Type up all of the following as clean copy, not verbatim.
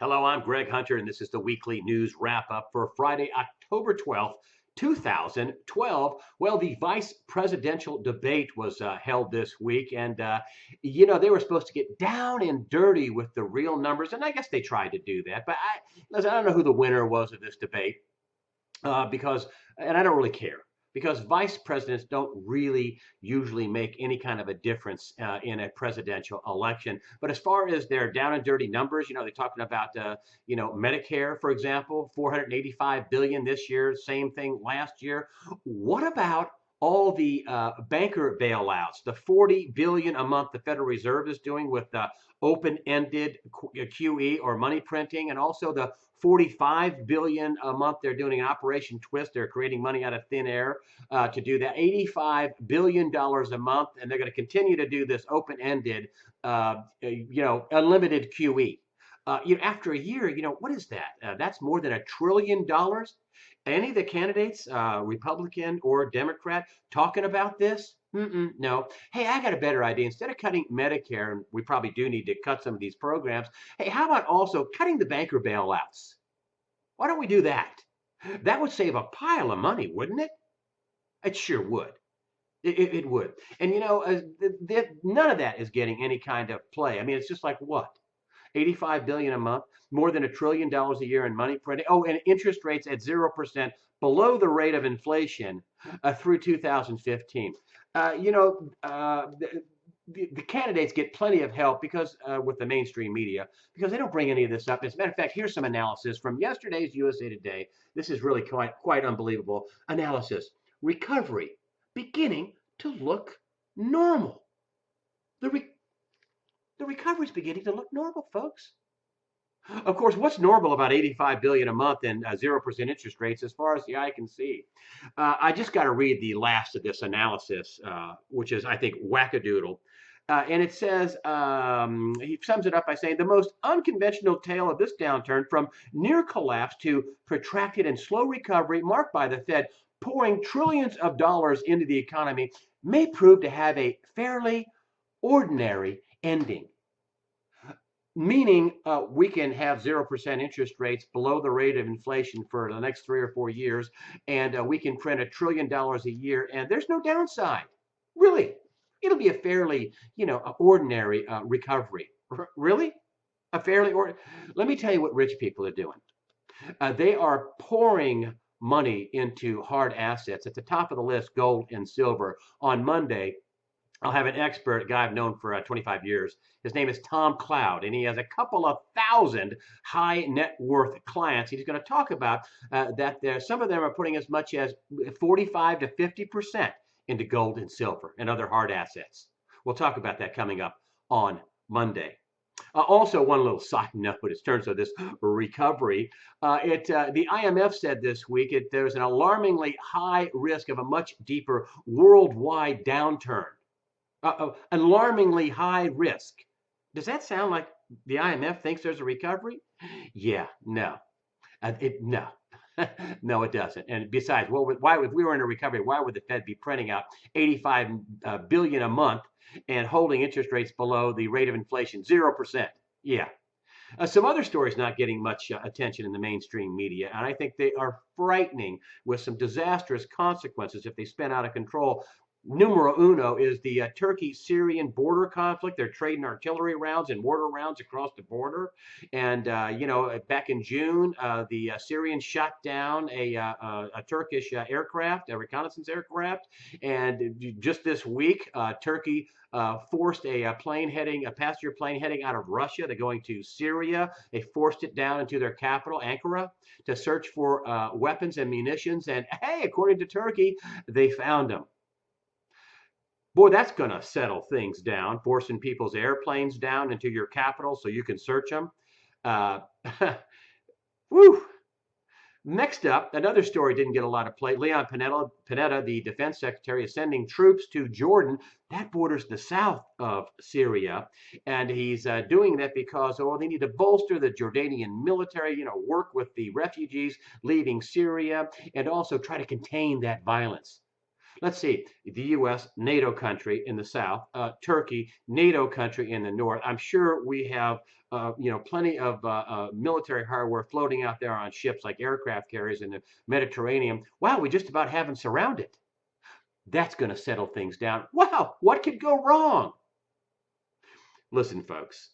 Hello, I'm Greg Hunter, and this is the weekly news wrap up for Friday, October 12th, 2012. Well, the vice presidential debate was held this week, and they were supposed to get down and dirty with the real numbers, and I guess they tried to do that. But listen, I don't know who the winner was of this debate because, and I don't really care because vice presidents don't really usually make any kind of a difference in a presidential election. But as far as their down and dirty numbers, they're talking about, Medicare, for example, 485 billion this year, same thing last year. What about all the banker bailouts, the 40 billion a month the Federal Reserve is doing with open-ended QE or money printing, and also the 45 billion a month they're doing Operation Twist. They're creating money out of thin air to do that. 85 billion dollars a month, and they're going to continue to do this open-ended, unlimited QE. After a year, what is that? That's more than $1 trillion. Any of the candidates, Republican or Democrat, talking about this? No. Hey, I got a better idea. Instead of cutting Medicare, and we probably do need to cut some of these programs, hey, how about also cutting the banker bailouts? Why don't we do that? That would save a pile of money, wouldn't it? It sure would. It would. And none of that is getting any kind of play. I mean, it's just like what? 85 billion a month, more than $1 trillion a year in money printing. Oh, and interest rates at 0%, below the rate of inflation through 2015. Uh, you know, uh, the, the candidates get plenty of help because with the mainstream media because they don't bring any of this up. As a matter of fact, here's some analysis from yesterday's USA Today. This is really quite unbelievable analysis. Recovery beginning to look normal. The re- the recovery is beginning to look normal, folks. Of course, what's normal about 85 billion a month and 0% interest rates as far as the eye can see? I just got to read the last of this analysis, which is, I think, wackadoodle. And it says, he sums it up by saying the most unconventional tale of this downturn, from near collapse to protracted and slow recovery marked by the Fed pouring trillions of dollars into the economy, may prove to have a fairly ordinary ending. Meaning we can have 0% interest rates below the rate of inflation for the next 3 or 4 years, and we can print $1 trillion a year, and there's no downside. Really, it'll be a fairly, ordinary recovery. Really, a fairly ordinary. Let me tell you what rich people are doing. They are pouring money into hard assets. At the top of the list, gold and silver. On Monday, I'll have an expert, a guy I've known for 25 years. His name is Tom Cloud, and he has a couple of thousand high net worth clients. He's going to talk about that some of them are putting as much as 45 to 50% into gold and silver and other hard assets. We'll talk about that coming up on Monday. Also, one little side note in terms of this recovery, the IMF said this week there's an alarmingly high risk of a much deeper worldwide downturn. Alarmingly high risk. Does that sound like the IMF thinks there's a recovery? Yeah, no. No. No, it doesn't. And besides, well, why, if we were in a recovery, why would the Fed be printing out 85 billion a month and holding interest rates below the rate of inflation, 0%? Yeah. Some other stories not getting much attention in the mainstream media, and I think they are frightening with some disastrous consequences if they spin out of control. Numero uno is the Turkey-Syrian border conflict. They're trading artillery rounds and mortar rounds across the border. And, back in June, the Syrians shot down a Turkish aircraft, a reconnaissance aircraft. And just this week, Turkey forced a passenger plane heading out of Russia. They're going to Syria. They forced it down into their capital, Ankara, to search for weapons and munitions. And hey, according to Turkey, they found them. Boy, that's going to settle things down, forcing people's airplanes down into your capital so you can search them. Uh, whew. Next up, another story didn't get a lot of play. Leon Panetta, the defense secretary, is sending troops to Jordan. That borders the south of Syria. And he's doing that because, they need to bolster the Jordanian military, work with the refugees leaving Syria, and also try to contain that violence. Let's see, the U.S., NATO country in the south, Turkey, NATO country in the north. I'm sure we have, plenty of military hardware floating out there on ships like aircraft carriers in the Mediterranean. Wow, we just about have them surrounded. That's going to settle things down. Wow, what could go wrong? Listen, folks,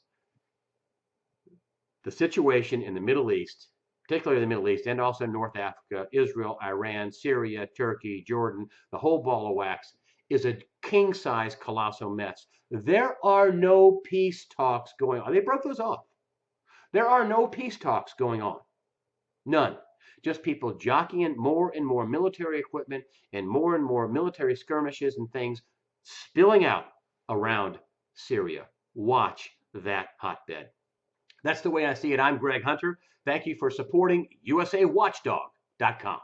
the situation in the Middle East, particularly the Middle East and also North Africa, Israel, Iran, Syria, Turkey, Jordan, the whole ball of wax, is a king-size colossal mess. There are no peace talks going on. They broke those off. There are no peace talks going on. None. Just people jockeying more and more military equipment and more military skirmishes and things spilling out around Syria. Watch that hotbed. That's the way I see it. I'm Greg Hunter. Thank you for supporting USAWatchdog.com.